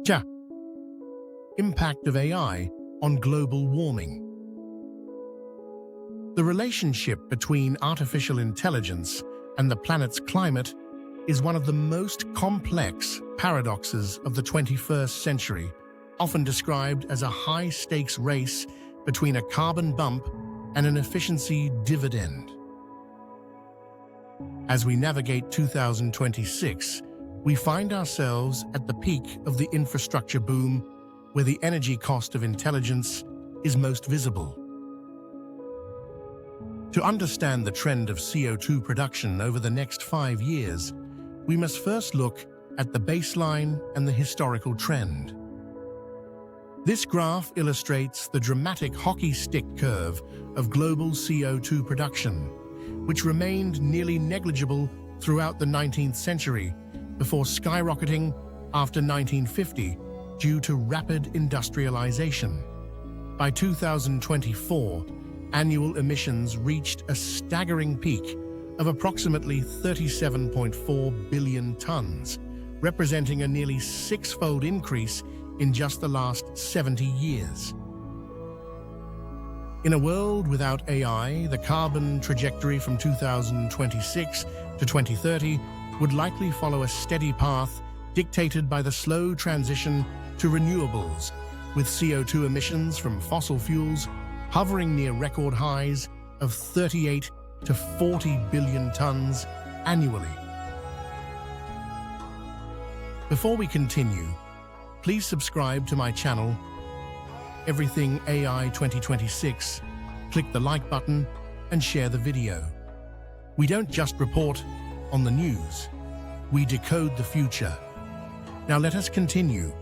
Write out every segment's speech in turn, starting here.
Cha. Impact of AI on global warming. The relationship between artificial intelligence and the planet's climate is one of the most complex paradoxes of the 21st century, often described as a high-stakes race between a carbon bump and an efficiency dividend. As we navigate 2026, we find ourselves at the peak of the infrastructure boom, where the energy cost of intelligence is most visible. To understand the trend of CO2 production over the next 5 years, we must first look at the baseline and the historical trend. This graph illustrates the dramatic hockey stick curve of global CO2 production, which remained nearly negligible throughout the 19th century before skyrocketing after 1950 due to rapid industrialization. By 2024, annual emissions reached a staggering peak of approximately 37.4 billion tons, representing a nearly six-fold increase in just the last 70 years. In a world without AI, the carbon trajectory from 2026 to 2030 would likely follow a steady path dictated by the slow transition to renewables, with CO2 emissions from fossil fuels hovering near record highs of 38 to 40 billion tons annually. Before we continue, please subscribe to my channel, Everything AI 2026, click the like button and share the video. We don't just report on the news, we decode the future. Now let us continue.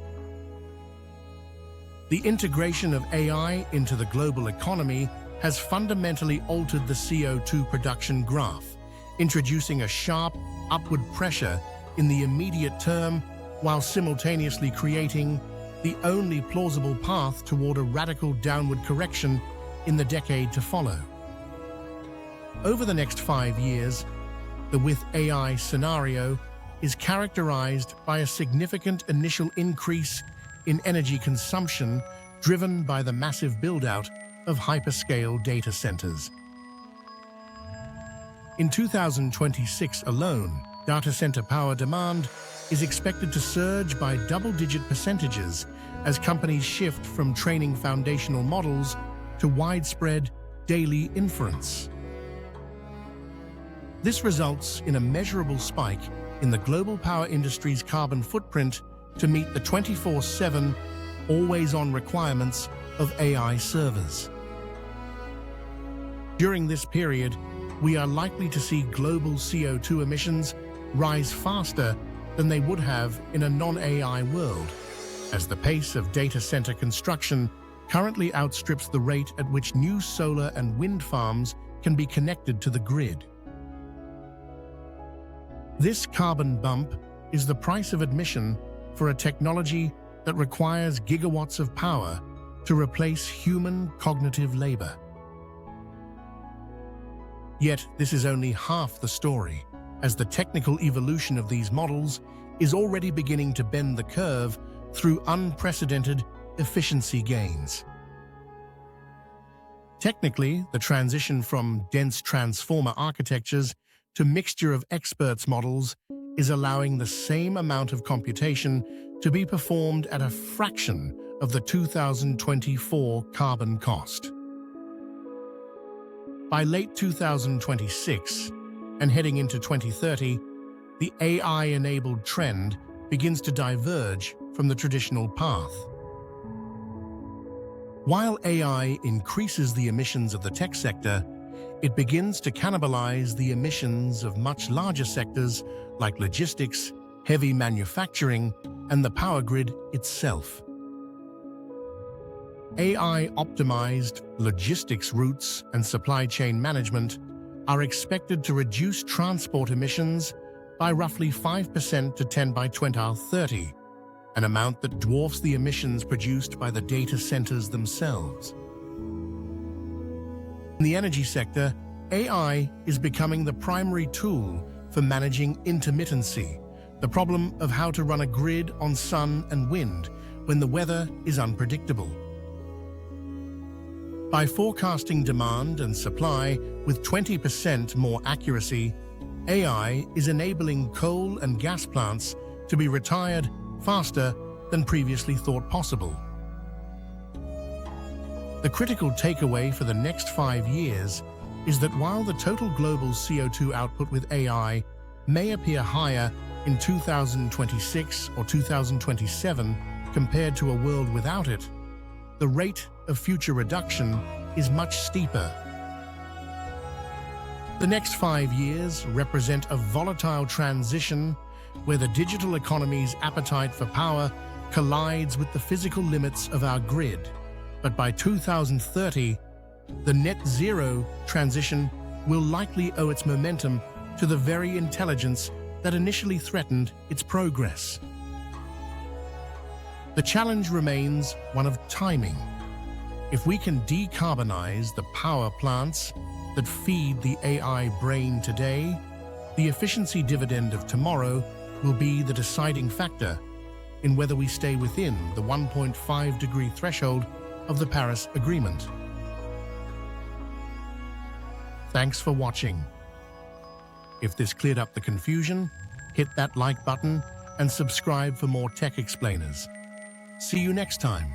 The integration of AI into the global economy has fundamentally altered the CO2 production graph, introducing a sharp upward pressure in the immediate term while simultaneously creating the only plausible path toward a radical downward correction in the decade to follow. Over the next 5 years, the with AI scenario is characterized by a significant initial increase in energy consumption driven by the massive build-out of hyperscale data centers. In 2026 alone, data center power demand is expected to surge by double-digit percentages as companies shift from training foundational models to widespread daily inference. This results in a measurable spike in the global power industry's carbon footprint to meet the 24/7, always-on requirements of AI servers. During this period, we are likely to see global CO2 emissions rise faster than they would have in a non-AI world, as the pace of data center construction currently outstrips the rate at which new solar and wind farms can be connected to the grid. This carbon bump is the price of admission for a technology that requires gigawatts of power to replace human cognitive labor. Yet this is only half the story, as the technical evolution of these models is already beginning to bend the curve through unprecedented efficiency gains. Technically, the transition from dense transformer architectures to mixture of experts models is allowing the same amount of computation to be performed at a fraction of the 2024 carbon cost. By late 2026 and heading into 2030, the AI-enabled trend begins to diverge from the traditional path. While AI increases the emissions of the tech sector, it begins to cannibalize the emissions of much larger sectors like logistics, heavy manufacturing, and the power grid itself. AI-optimized logistics routes and supply chain management are expected to reduce transport emissions by roughly 5% to 10 by 2030, an amount that dwarfs the emissions produced by the data centers themselves. In the energy sector, AI is becoming the primary tool for managing intermittency, The problem of how to run a grid on sun and wind when the weather is unpredictable. By forecasting demand and supply with 20% more accuracy, AI is enabling coal and gas plants to be retired faster than previously thought possible. The critical takeaway for the next 5 years is that while the total global CO2 output with AI may appear higher in 2026 or 2027 compared to a world without it, the rate of future reduction is much steeper. The next 5 years represent a volatile transition where the digital economy's appetite for power collides with the physical limits of our grid. But by 2030, the net zero transition will likely owe its momentum to the very intelligence that initially threatened its progress. The challenge remains one of timing. If we can decarbonize the power plants that feed the AI brain today, the efficiency dividend of tomorrow will be the deciding factor in whether we stay within the 1.5-degree threshold of the Paris Agreement. Thanks for watching. If this cleared up the confusion, hit that like button and subscribe for more tech explainers. See you next time.